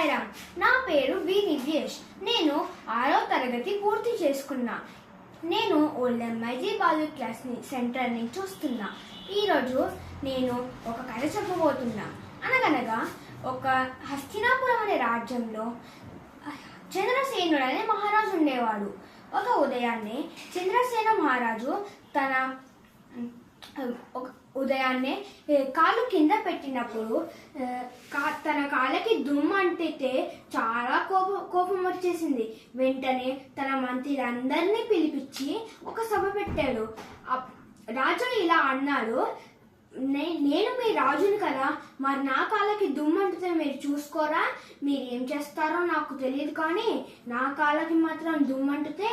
సాయిరామ్. నా పేరు వి దివ్యేష్. నేను 6వ తరగతి పూర్తి చేసుకున్నా. నేను old MIG Balu class centre నుంచి చూస్తున్నా. ఈరోజు నేను ఒక కథ చెప్పబోతున్నా. అనగనగా ఒక హస్తినాపురం అనే రాజ్యంలో చంద్రసేనుడు అనే మహారాజు ఉండేవాడు. ఒక ఉదయాన్నే చంద్రసేన మహారాజు ఉదయాన్నే కాలు కింద పెట్టినప్పుడు తన కాళ్ళకి దుమ్ము అంటితే చాలా కోపం వచ్చేసింది. వెంటనే తన మంత్రులందరినీ పిలిపించి ఒక సభ పెట్టాడు. రాజు ఇలా అన్నాడు, నేను మీ రాజుని కదా, మరి నా కాళ్ళకి దుమ్ము అంటితే మీరు చూసుకోరా? మీరు ఏం చేస్తారో నాకు తెలియదు, కానీ నా కాళ్ళకి మాత్రం దుమ్ము అంటితే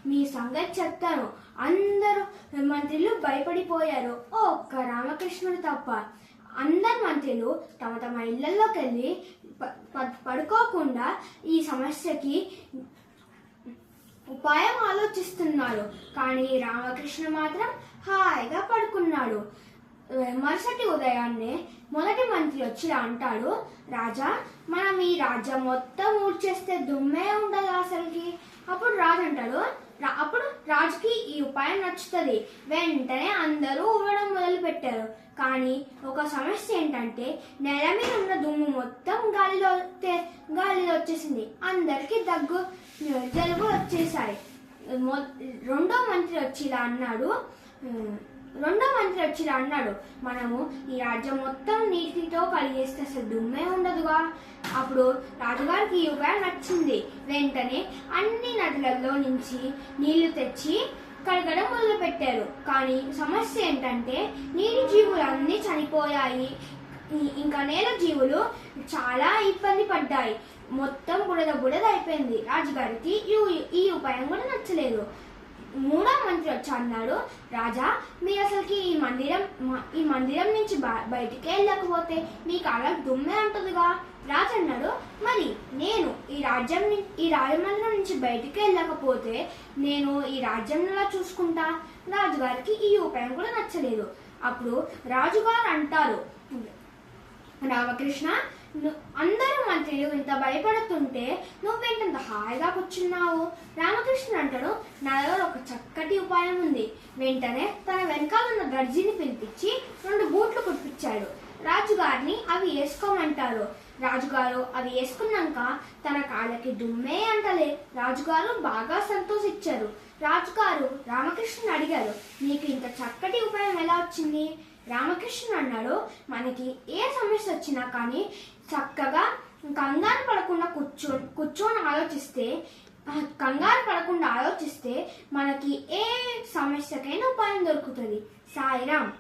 మీ సంగతి చెప్తాను. అందరూ మంత్రులు భయపడిపోయారు, ఒక్క రామకృష్ణుడు తప్ప. అందరు మంత్రులు తమ తమ ఇళ్లలోకి వెళ్ళి పడుకోకుండా ఈ సమస్యకి ఉపాయం ఆలోచిస్తున్నారు. కానీ రామకృష్ణ మాత్రం హాయిగా పడుకున్నాడు. మరుసటి ఉదయాన్నే మొదటి మంత్రి వచ్చి అంటాడు, రాజా, మనం ఈ రాజ్యం మొత్తం ఊడ్చేస్తే దుమ్మే ఉండదు అసలుకి. అప్పుడు రాజు అంటాడు, అప్పుడు రాజుకి ఈ ఉపాయం నచ్చుతుంది. వెంటనే అందరూ ఊడడం మొదలు పెట్టారు. కానీ ఒక సమస్య ఏంటంటే నేల మీద ఉన్న దుమ్ము మొత్తం గాలిలో వచ్చేసింది. అందరికి దగ్గు జలుబు వచ్చేసాయి. రెండో మంత్రి వచ్చి ఇలా అన్నాడు, మనము ఈ రాజ్యం మొత్తం నీటితో కడిగేస్తే అసలు దుమ్మే ఉండదుగా. అప్పుడు రాజుగారికి ఈ ఉపాయం నచ్చింది. వెంటనే అన్ని నదులలో నుంచి నీళ్లు తెచ్చి కడగడం మొదలు పెట్టారు. కానీ సమస్య ఏంటంటే నీటి జీవులు అన్నీ చనిపోయాయి. ఇంకా నేల జీవులు చాలా ఇబ్బంది పడ్డాయి. మొత్తం బుడద అయిపోయింది. రాజుగారికి ఈ ఉపాయం కూడా నచ్చలేదు. మూడో మంత్రి వచ్చి అన్నాడు, రాజా, మీరు అసలుకి ఈ మందిరం నుంచి బయటికి వెళ్ళకపోతే మీ కాళ్ళకు దుమ్మే ఉంటుందిగా. రాజు అన్నాడు, మరి నేను ఈ రాజమందిరం నుంచి బయటికి వెళ్ళకపోతే నేను ఈ రాజ్యంలో చూసుకుంటా. రాజుగారికి ఈ ఉపాయం కూడా నచ్చలేదు. అప్పుడు రాజుగారు అంటారు, రామకృష్ణ, అందరూ మంత్రులు ఇంత భయపడుతుంటే నువ్వేంటంత హాయిగా కూర్చున్నావు? రామకృష్ణ అంటాడు, నా దగ్గర ఒక చక్కటి ఉపాయం ఉంది. వెంటనే తన వెనకాల ఉన్న దర్జీని పిలిపించి 2 బూట్లు కుట్టించాడు. రాజుగారిని అవి వేసుకోమంటారు. రాజుగారు అవి వేసుకున్నాక తన కాళ్ళకి దుమ్మే అంటలే. రాజుగారు బాగా సంతోషించారు. రాజుగారు రామకృష్ణని అడిగారు, నీకు ఇంత చక్కటి ఉపాయం ఎలా వచ్చింది? రామకృష్ణ అన్నాడు, మనకి ఏ సమస్య వచ్చినా కానీ చక్కగా కంగారు పడకుండా కూర్చొని ఆలోచిస్తే మనకి ఏ సమస్యకైనా ఉపాయం దొరుకుతుంది. సాయిరామ్.